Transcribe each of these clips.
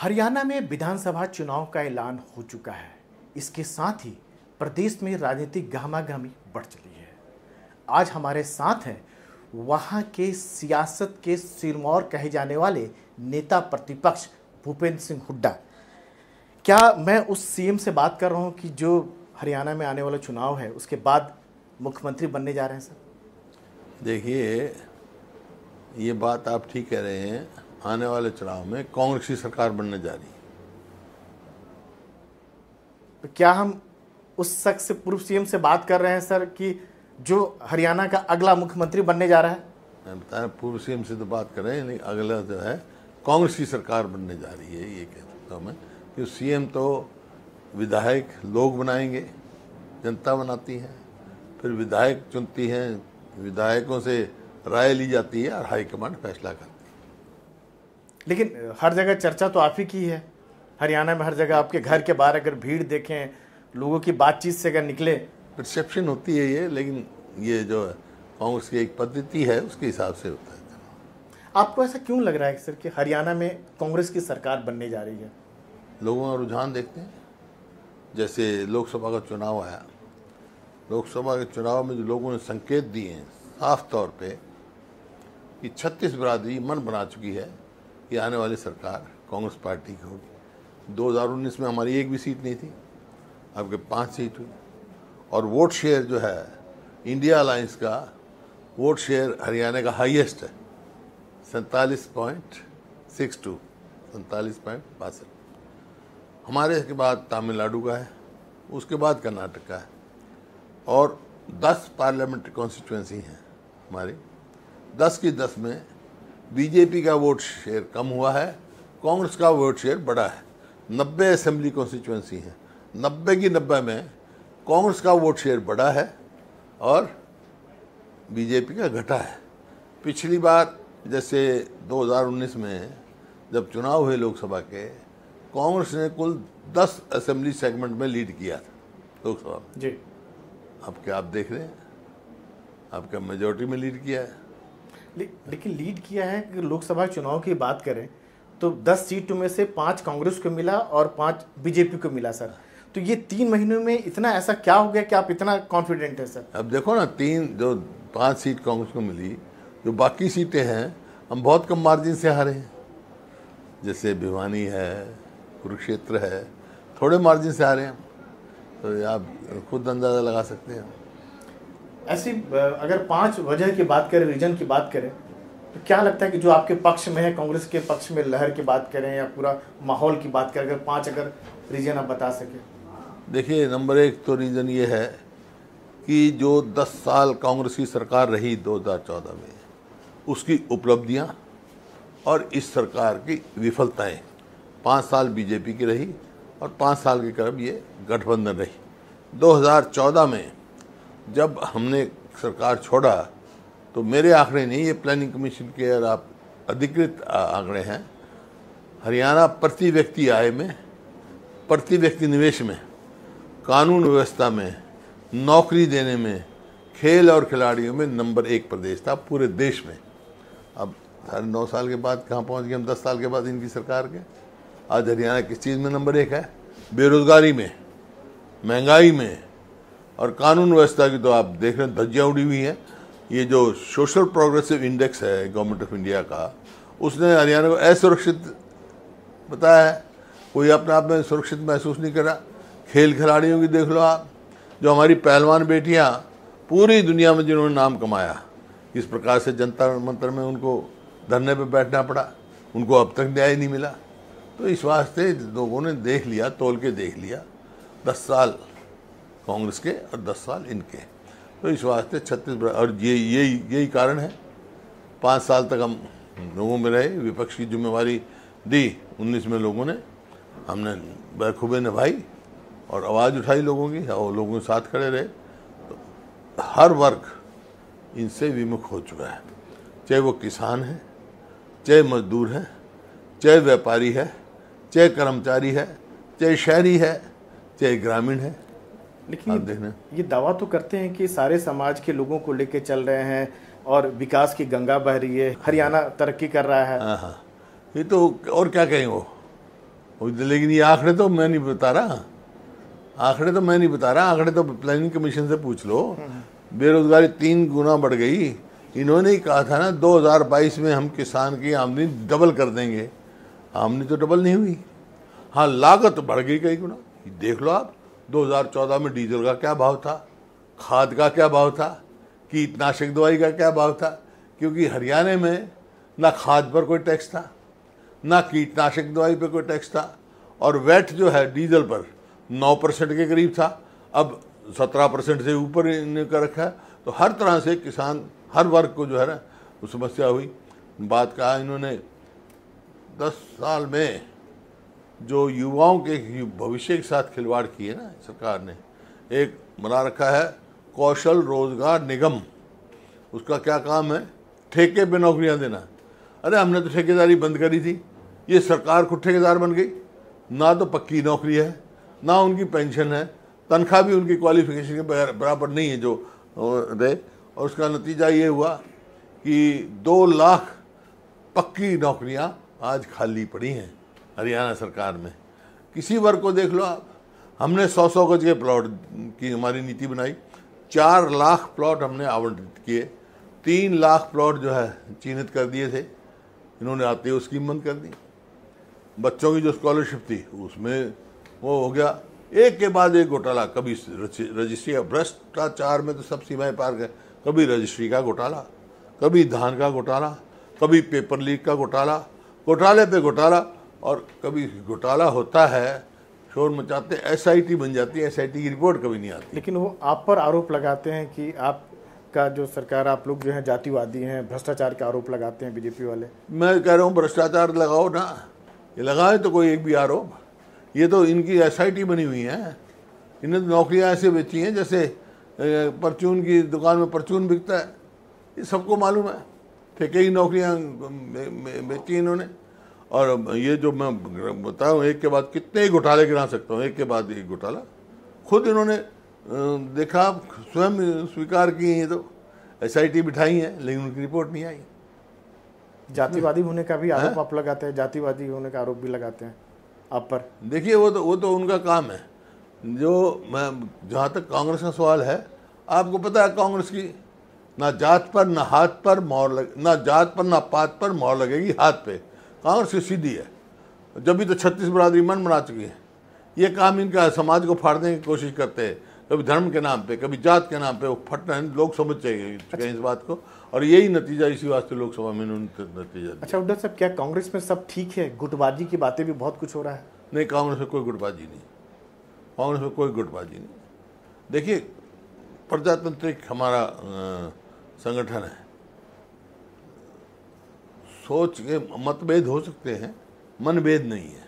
हरियाणा में विधानसभा चुनाव का ऐलान हो चुका है। इसके साथ ही प्रदेश में राजनीतिक गहमागहमी बढ़ चली है। आज हमारे साथ हैं वहां के सियासत के सिरमौर कहे जाने वाले नेता प्रतिपक्ष भूपेंद्र सिंह हुड्डा। क्या मैं उस सीएम से बात कर रहा हूं कि जो हरियाणा में आने वाला चुनाव है उसके बाद मुख्यमंत्री बनने जा रहे हैं? सर देखिए, ये बात आप ठीक कह रहे हैं। आने वाले चुनाव में कांग्रेस की सरकार बनने जा रही है। तो क्या हम उस शख्स से, पूर्व सीएम से बात कर रहे हैं सर कि जो हरियाणा का अगला मुख्यमंत्री बनने जा रहा है? मैं बताया, पूर्व सीएम से तो बात कर रहे हैं, नहीं, अगला जो है कांग्रेस की सरकार बनने जा रही है, ये कह सकता हूँ मैं। कि सीएम तो विधायक लोग बनाएंगे, जनता बनाती है, फिर विधायक चुनती है, विधायकों से राय ली जाती है और हाईकमांड फैसला करती है। लेकिन हर जगह चर्चा तो आप ही की है। हरियाणा में हर जगह आपके घर के बाहर अगर भीड़ देखें, लोगों की बातचीत से अगर निकले, परसेप्शन होती है ये, लेकिन ये जो है कांग्रेस की एक पद्धति है, उसके हिसाब से होता है। आपको ऐसा क्यों लग रहा है सर कि हरियाणा में कांग्रेस की सरकार बनने जा रही है? लोगों का रुझान देखते हैं। जैसे लोकसभा का चुनाव आया, लोकसभा के चुनाव में जो लोगों ने संकेत दिए हैं साफ तौर पे कि 36 बिरादरी मन बना चुकी है कि आने वाली सरकार कांग्रेस पार्टी की होगी। 2019 में हमारी एक भी सीट नहीं थी, अब के 5 सीट हुई। और वोट शेयर जो है, इंडिया अलायंस का वोट शेयर हरियाणा का हाईएस्ट है, 47.62, 47.62। हमारे के बाद तमिलनाडु का है, उसके बाद कर्नाटक का है, और 10 पार्लियामेंट्री कॉन्स्टिट्यूएंसी हैं हमारी। 10 की 10 में बीजेपी का वोट शेयर कम हुआ है, कांग्रेस का वोट शेयर बढ़ा है। 90 असेंबली कॉन्स्टिट्यूएंसी हैं, 90 की 90 में कांग्रेस का वोट शेयर बढ़ा है और बीजेपी का घटा है। पिछली बार जैसे 2019 में जब चुनाव हुए लोकसभा के, कांग्रेस ने कुल 10 असेंबली सेगमेंट में लीड किया था लोकसभा में जी। अब क्या आप देख रहे हैं, आपका मेजोरिटी में लीड किया है। लेकिन लीड किया है कि लोकसभा चुनाव की बात करें तो 10 सीटों में से 5 कांग्रेस को मिला और 5 बीजेपी को मिला सर। तो ये 3 महीनों में इतना ऐसा क्या हो गया कि आप इतना कॉन्फिडेंट है सर? अब देखो ना, 5 सीट कांग्रेस को मिली, जो बाकी सीटें हैं हम बहुत कम मार्जिन से हारे हैं। जैसे भिवानी है, कुरुक्षेत्र है, थोड़े मार्जिन से हारे हैं। तो आप खुद अंदाज़ा लगा सकते हैं। ऐसी अगर 5 वजह की बात करें, रीजन की बात करें, तो क्या लगता है कि जो आपके पक्ष में है, कांग्रेस के पक्ष में लहर की बात करें या पूरा माहौल की बात करें, अगर 5 रीजन आप बता सकें? देखिए, नंबर 1 तो रीज़न ये है कि जो 10 साल कांग्रेस की सरकार रही 2014 में, उसकी उपलब्धियां और इस सरकार की विफलताएं। 5 साल बीजेपी की रही और 5 साल के करीब ये गठबंधन रही। 2014 में जब हमने सरकार छोड़ा तो मेरे आंकड़े नहीं, ये प्लानिंग कमीशन के और आप अधिकृत आंकड़े हैं, हरियाणा प्रति व्यक्ति आय में, प्रति व्यक्ति निवेश में, कानून व्यवस्था में, नौकरी देने में, खेल और खिलाड़ियों में नंबर 1 प्रदेश था पूरे देश में। अब 9 साल के बाद कहाँ पहुँच गए हम? 10 साल के बाद इनकी सरकार के। आज हरियाणा किस चीज़ में नंबर 1 है? बेरोजगारी में, महंगाई में और कानून व्यवस्था की तो आप देख रहे हैं, धज्जियाँ उड़ी हुई हैं। ये जो सोशल प्रोग्रेसिव इंडेक्स है गवर्नमेंट ऑफ इंडिया का, उसने हरियाणा को असुरक्षित बताया है। कोई अपने आप में सुरक्षित महसूस नहीं कर रहा। खेल खिलाड़ियों की देख लो आप, जो हमारी पहलवान बेटियां पूरी दुनिया में जिन्होंने नाम कमाया, इस प्रकार से जनता मंत्र में उनको धरने पे बैठना पड़ा, उनको अब तक न्याय नहीं मिला। तो इस वास्ते लोगों ने देख लिया, तोल के देख लिया, 10 साल कांग्रेस के और 10 साल इनके। तो इस वास्ते 36, और यही कारण है। 5 साल तक हम लोगों में रहे, विपक्ष की जिम्मेवारी दी 19 में लोगों ने, हमने बखूबी निभाई और आवाज़ उठाई लोगों की, और लोगों के साथ खड़े रहे। तो हर वर्ग इनसे विमुख हो चुका है, चाहे वो किसान है, चाहे मजदूर है, चाहे व्यापारी है, चाहे कर्मचारी है, चाहे शहरी है, चाहे ग्रामीण है। लेकिन ये दावा तो करते हैं कि सारे समाज के लोगों को लेके चल रहे हैं और विकास की गंगा बह रही है, हरियाणा तरक्की कर रहा है। हाँ, ये तो और क्या कहें, वो लेकिन ये आंकड़े तो मैं नहीं बता रहा, आंकड़े तो प्लानिंग कमीशन से पूछ लो। बेरोजगारी 3 गुना बढ़ गई। इन्होंने ही कहा था ना 2022 में हम किसान की आमदनी डबल कर देंगे, आमदनी तो डबल नहीं हुई। हाँ, लागत बढ़ गई कई गुना। देख लो आप, 2014 में डीजल का क्या भाव था, खाद का क्या भाव था, कीटनाशक दवाई का क्या भाव था, क्योंकि हरियाणा में ना खाद पर कोई टैक्स था, ना कीटनाशक दवाई पर कोई टैक्स था, और वैट जो है डीजल पर 9% के करीब था, अब 17% से ऊपर इन्हें कर रखा है। तो हर तरह से किसान, हर वर्ग को जो है ना वो समस्या हुई। बात कहा इन्होंने 10 साल में जो युवाओं के भविष्य के साथ खिलवाड़ की है ना सरकार ने, एक बना रखा है कौशल रोजगार निगम। उसका क्या काम है? ठेके पे नौकरियां देना। अरे हमने तो ठेकेदारी बंद करी थी, ये सरकार खुद ठेकेदार बन गई। ना तो पक्की नौकरी है, ना उनकी पेंशन है, तनख्वाह भी उनकी क्वालिफिकेशन के बराबर नहीं है जो दे। और उसका नतीजा ये हुआ कि 2 लाख पक्की नौकरियां आज खाली पड़ी हैं हरियाणा सरकार में। किसी वर्ग को देख लो आप, हमने 100-100 गज के प्लॉट की हमारी नीति बनाई, 4 लाख प्लॉट हमने आवंटित किए, 3 लाख प्लॉट जो है चिन्हित कर दिए थे, इन्होंने आते ही स्कीम बंद कर दी। बच्चों की जो स्कॉलरशिप थी उसमें वो हो गया एक के बाद एक घोटाला। कभी रजिस्ट्री का भ्रष्टाचार में तो सब सीमाएं पार गए, कभी रजिस्ट्री का घोटाला, कभी धान का घोटाला, कभी पेपर लीक का घोटाला, घोटाले पे घोटाला, और कभी घोटाला होता है शोर मचाते, एसआईटी बन जाती है, एसआईटी की रिपोर्ट कभी नहीं आती। लेकिन वो आप पर आरोप लगाते हैं कि आपका जो सरकार, आप लोग जो है जातिवादी हैं, भ्रष्टाचार का आरोप लगाते हैं बीजेपी वाले। मैं कह रहा हूँ भ्रष्टाचार लगाओ ना, ये लगाए तो कोई एक भी आरोप। ये तो इनकी एसआईटी बनी हुई है, इन्हें तो नौकरियां ऐसे बेची हैं जैसे परचून की दुकान में परचून बिकता है, ये सबको मालूम है। ठेके की नौकरियां बेची इन्होंने। और ये जो मैं बताऊँ एक के बाद कितने ही घोटाले गिरा सकता हूँ, एक के बाद एक घोटाला खुद इन्होंने देखा, स्वयं स्वीकार किए। ये तो एसआईटी बिठाई है लेकिन उनकी रिपोर्ट नहीं आई। जातिवादी होने का भी आरोप आप लगाते हैं, जातिवादी होने का आरोप भी लगाते हैं आप पर। देखिए वो तो उनका काम है। जो मैं, जहाँ तक कांग्रेस का सवाल है, आपको पता है कांग्रेस की ना जात पर ना हाथ पर मोहर लगे, ना जात पर ना पात पर मोहर लगेगी हाथ पे। कांग्रेस की सीधी है। जब भी तो 36 बरादरी मन बना चुकी है। ये काम इनका, समाज को फाड़ने की कोशिश करते हैं, कभी धर्म के नाम पे, कभी जात के नाम पे। वो फट रहे हैं, लोग समझ चाहिए इस बात को, और यही नतीजा, इसी वास्ते लोकसभा में नतीजा। अच्छा उद्धव साहब, क्या कांग्रेस में सब ठीक है? गुटबाजी की बातें भी बहुत कुछ हो रहा है। नहीं, कांग्रेस में कोई गुटबाजी नहीं, कांग्रेस में कोई गुटबाजी नहीं। देखिए, प्रजातांत्रिक हमारा संगठन है, सोच के मतभेद हो सकते हैं, मनभेद नहीं है।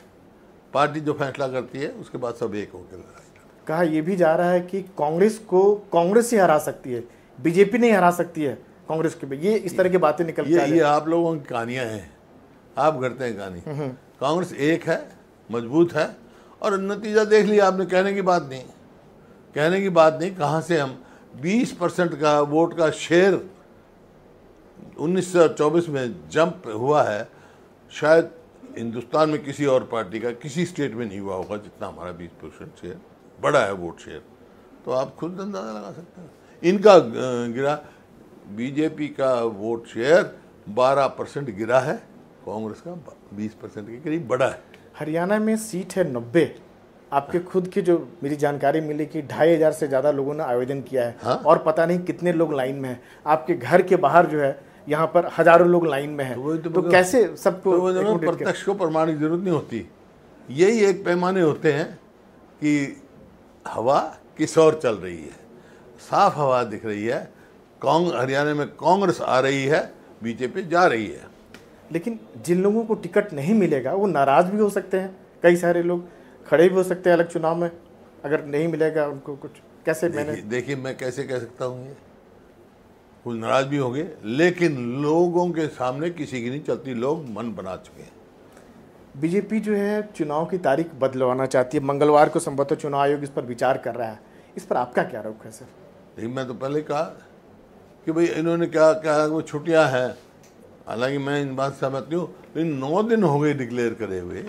पार्टी जो फैसला करती है उसके बाद सब एक होकर लड़ाई। कहा यह भी जा रहा है कि कांग्रेस को कांग्रेस ही हरा सकती है, बीजेपी नहीं हरा सकती है कांग्रेस के। ये इस तरह की बातें निकल ये आप लोगों की कहानियां हैं, आप करते हैं कहानी। कांग्रेस एक है, मजबूत है, और नतीजा देख लिया आपने। कहने की बात नहीं, कहाँ से हम 20% का वोट का शेयर 1924 में जंप हुआ है। शायद हिंदुस्तान में किसी और पार्टी का किसी स्टेट में नहीं हुआ होगा जितना हमारा 20% शेयर बड़ा है, वोट शेयर। तो आप खुद अंदाजा लगा सकते हैं। इनका गिरा, बीजेपी का वोट शेयर 12% गिरा है, कांग्रेस का 20% के करीब बड़ा है। हरियाणा में सीट है 90। आपके खुद की जो मेरी जानकारी मिली कि 2500 से ज़्यादा लोगों ने आवेदन किया है। हाँ? और पता नहीं कितने लोग लाइन में हैं। आपके घर के बाहर जो है यहाँ पर हजारों लोग लाइन में हैं। तो कैसे सबको प्रत्यक्ष को प्रमाण की जरूरत नहीं होती। यही एक पैमाने होते हैं कि हवा किस ओर चल रही है। साफ हवा दिख रही है, हरियाणा में कांग्रेस आ रही है, बीजेपी जा रही है। लेकिन जिन लोगों को टिकट नहीं मिलेगा वो नाराज भी हो सकते हैं, कई सारे लोग खड़े भी हो सकते हैं अलग चुनाव में अगर नहीं मिलेगा उनको कुछ। कैसे देखिए मैं कैसे कह सकता हूँ, ये कुछ नाराज भी होंगे, लेकिन लोगों के सामने किसी की नहीं चलती, लोग मन बना चुके हैं। बीजेपी जो है चुनाव की तारीख बदलवाना चाहती है, मंगलवार को संभवतः चुनाव आयोग इस पर विचार कर रहा है। इस पर आपका क्या रुख है सर? लेकिन मैं तो पहले कहा कि भाई इन्होंने क्या वो छुट्टियां हैं, हालांकि मैं इन बात से सहमत नहीं हूँ, लेकिन 9 दिन हो गए डिक्लेयर करे हुए।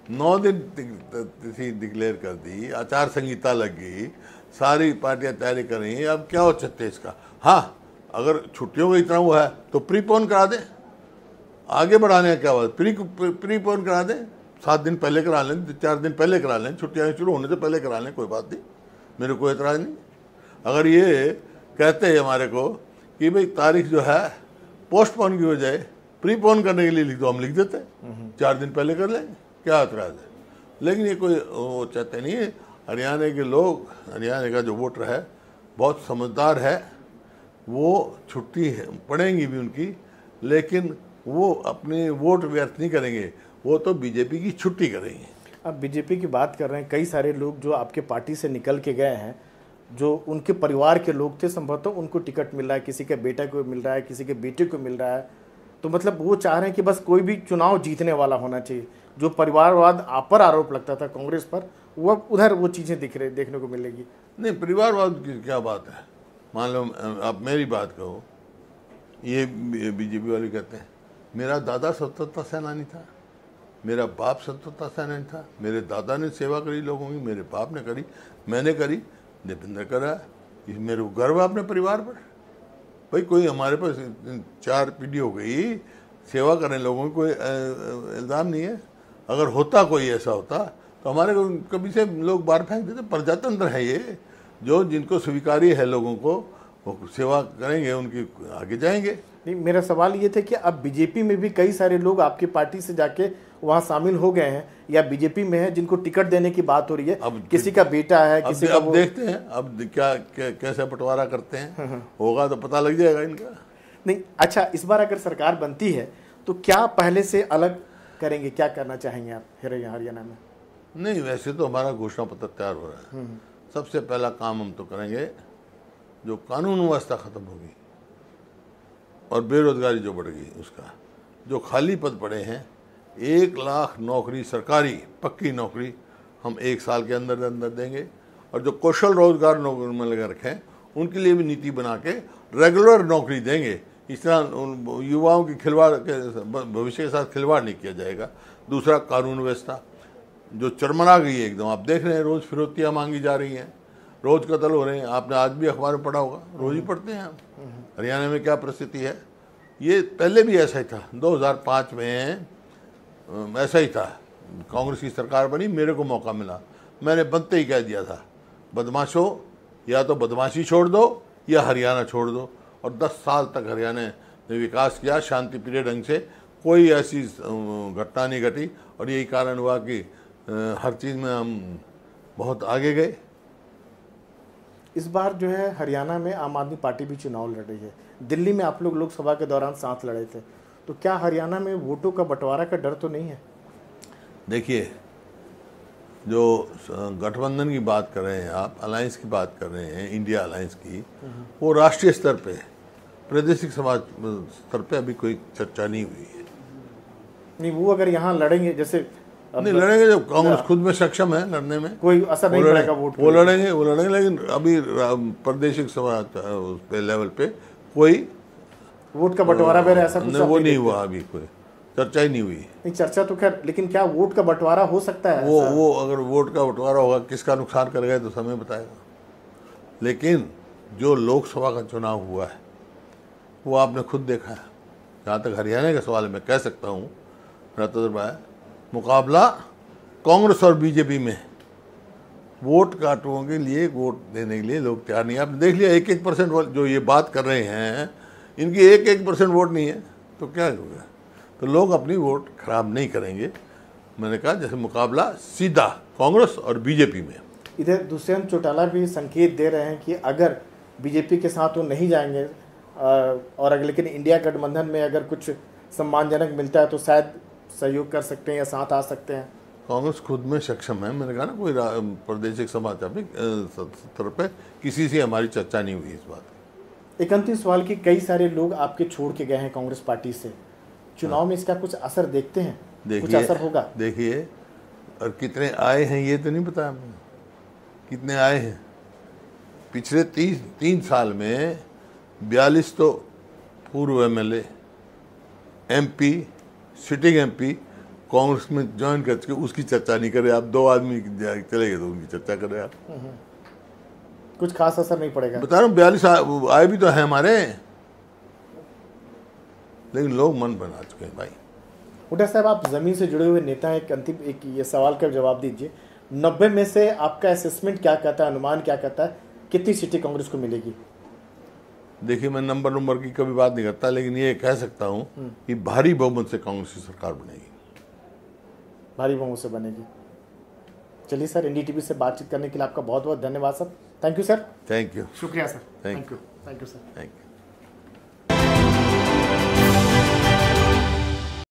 9 दिन तिथि डिक्लेयर कर दी, आचार संहिता लग गई, सारी पार्टियां तैयारी कर रही हैं। अब क्या हो 36 का? हाँ, अगर छुट्टियों का इतना हुआ है तो प्रीपोन करा दें, आगे बढ़ाने का क्या बात, प्रीपोन करा दें, 7 दिन पहले करा लें, 4 दिन पहले करा लें, छुट्टियां शुरू होने से पहले करा लें, कोई बात नहीं, मेरे को एतराज़ नहीं। अगर ये कहते हैं हमारे को कि भाई तारीख जो है पोस्टपोन की बजाय प्रीपोन करने के लिए लिख दो, हम लिख देते हैं, 4 दिन पहले कर लेंगे, क्या एतराज़ है। लेकिन ये कोई वो चाहते नहीं है। हरियाणा के लोग, हरियाणा का जो वोटर है बहुत समझदार है, वो छुट्टी पड़ेंगी भी उनकी, लेकिन वो अपने वोट व्यर्थ नहीं करेंगे, वो तो बीजेपी की छुट्टी करेंगे। अब बीजेपी की बात कर रहे हैं, कई सारे लोग जो आपके पार्टी से निकल के गए हैं, जो उनके परिवार के लोग थे, संभवतः उनको टिकट मिल रहा है, किसी के बेटा को मिल रहा है, किसी के बेटे को मिल रहा है, तो मतलब वो चाह रहे हैं कि बस कोई भी चुनाव जीतने वाला होना चाहिए। जो परिवारवाद आप पर आरोप लगता था कांग्रेस पर, वो अब उधर वो चीज़ें देखने को मिलेगी। नहीं, परिवारवाद की क्या बात है। मान लो आप मेरी बात कहो, ये बीजेपी वाले कहते हैं मेरा दादा स्वतंत्रता सेनानी था, मेरा बाप स्वतंत्रता सेनानी था, मेरे दादा ने सेवा करी लोगों की, मेरे बाप ने करी, मैंने करी, दीपेंद्र करा, ये मेरे को गर्व है अपने परिवार पर। भाई कोई हमारे पास 4 पीढ़ी हो गई सेवा करने लोगों की, कोई इल्ज़ाम नहीं है। अगर होता कोई ऐसा होता तो हमारे को कभी से लोग बाहर फेंक देते। प्रजातंत्र है ये, जो जिनको स्वीकार्य है लोगों को वो सेवा करेंगे, उनकी आगे जाएंगे। नहीं, मेरा सवाल ये था कि अब बीजेपी में भी कई सारे लोग आपकी पार्टी से जाके वहाँ शामिल हो गए हैं या बीजेपी में हैं, जिनको टिकट देने की बात हो रही है। अब किसी का बेटा है, किसी का अब देखते हैं अब क्या कैसे बंटवारा करते हैं, होगा तो पता लग जाएगा इनका। नहीं, अच्छा, इस बार अगर सरकार बनती है तो क्या पहले से अलग करेंगे, क्या करना चाहेंगे आप हरियाणा में? नहीं, वैसे तो हमारा घोषणा पत्र तैयार हो रहा है। सबसे पहला काम हम तो करेंगे, जो कानून व्यवस्था खत्म होगी और बेरोजगारी जो बढ़ गई उसका, जो खाली पद पड़े हैं, 1 लाख नौकरी, सरकारी पक्की नौकरी हम 1 साल के अंदर अंदर देंगे। और जो कौशल रोजगार नौकरी में लगा रखे हैं उनके लिए भी नीति बना के रेगुलर नौकरी देंगे। इस तरह युवाओं की खिलवाड़ के भविष्य के साथ खिलवाड़ नहीं किया जाएगा। दूसरा, कानून व्यवस्था जो चरमरा गई है एकदम, आप देख रहे हैं रोज़ फिरौतियाँ मांगी जा रही हैं, रोज़ कत्ल हो रहे हैं। आपने आज भी अखबार में पढ़ा होगा, रोज़ ही पढ़ते हैं हम हरियाणा में क्या परिस्थिति है। ये पहले भी ऐसा ही था, 2005 में ऐसा ही था। कांग्रेस की सरकार बनी, मेरे को मौका मिला, मैंने बनते ही कह दिया था, बदमाशों या तो बदमाशी छोड़ दो या हरियाणा छोड़ दो। और 10 साल तक हरियाणा ने विकास किया शांति प्रिय ढंग से, कोई ऐसी घटना नहीं घटी। और यही कारण हुआ कि हर चीज़ में हम बहुत आगे गए। इस बार जो है हरियाणा में आम आदमी पार्टी भी चुनाव लड़ रही है। दिल्ली में आप लोग लोकसभा के दौरान साथ लड़े थे, तो क्या हरियाणा में वोटों का बंटवारा का डर तो नहीं है? देखिए, जो गठबंधन की बात कर रहे हैं आप, अलायंस की बात कर रहे हैं, इंडिया अलायंस की, वो राष्ट्रीय स्तर पे, प्रादेशिक समाज स्तर पे अभी कोई चर्चा नहीं हुई है। नहीं, वो अगर यहाँ लड़ेंगे, जैसे नहीं लड़ेंगे, जब कांग्रेस खुद में सक्षम है लड़ने में, कोई असर नहीं पड़ेगा वोट, वो लड़ेंगे। लेकिन अभी प्रादेशिक समाज पे लेवल पे कोई वोट का बंटवारा वगैरह ऐसा कुछ वो नहीं हुआ, अभी कोई चर्चा ही नहीं हुई। नहीं, चर्चा तो खैर, लेकिन क्या वोट का बंटवारा हो सकता है? वो अगर वोट का बंटवारा होगा, किसका नुकसान करेगा तो समय बताएगा। लेकिन जो लोकसभा का चुनाव हुआ है वो आपने खुद देखा है। जहाँ तक हरियाणा का सवाल है, मैं कह सकता हूँ, मेरा तजुर्बा है, मुकाबला कांग्रेस और बीजेपी में वोट काटों के लिए, वोट देने के लिए लोग तैयार नहीं है। आपने देख लिया, 1% जो ये बात कर रहे हैं, इनकी 1% वोट नहीं है, तो क्या होगा? तो लोग अपनी वोट खराब नहीं करेंगे। मैंने कहा जैसे मुकाबला सीधा कांग्रेस और बीजेपी में। इधर दुष्यंत चौटाला भी संकेत दे रहे हैं कि अगर बीजेपी के साथ वो नहीं जाएंगे और अगर लेकिन इंडिया गठबंधन में अगर कुछ सम्मानजनक मिलता है तो शायद सहयोग कर सकते हैं या साथ आ सकते हैं। कांग्रेस खुद में सक्षम है। मैंने कहा ना, कोई प्रादेशिक समाचार में स्तर पर किसी से हमारी चर्चा नहीं हुई इस बात। एक अंतिम सवाल कि कई सारे लोग आपके छोड़ के गए हैं कांग्रेस पार्टी से, चुनाव में इसका कुछ असर देखते हैं? कुछ असर होगा? देखिए, और कितने आए हैं ये तो नहीं पता हमें, कितने आए हैं। पिछले 3 साल में 42 तो पूर्व MLA, MP, sitting MP Congress में ज्वाइन करके उसकी चर्चा नहीं करे आप, 2 आदमी चले गए तो उनकी चर्चा करें आप। कुछ खास असर नहीं पड़ेगा। बता रहा हूँ 42 आए भी तो है हमारे, लेकिन लोग मन बना चुके हैं भाई। हुड्डा साहब, आप जमीन से जुड़े हुए नेता हैं, एक ये सवाल का जवाब दीजिए। 90 में से आपका असेसमेंट क्या कहता है, अनुमान क्या कहता है, कितनी सीटें कांग्रेस को मिलेगी? देखिए, मैं नंबर की कभी बात नहीं करता, लेकिन ये कह सकता हूँ कि भारी बहुमत से कांग्रेस की सरकार बनेगी। भारी बहुमत से बनेगी। चलिए सर, एनडीटीवी से बातचीत करने के लिए आपका बहुत बहुत धन्यवाद sir. Thank you sir. Thank you. शुक्रिया sir. Thank you sir. Thank you.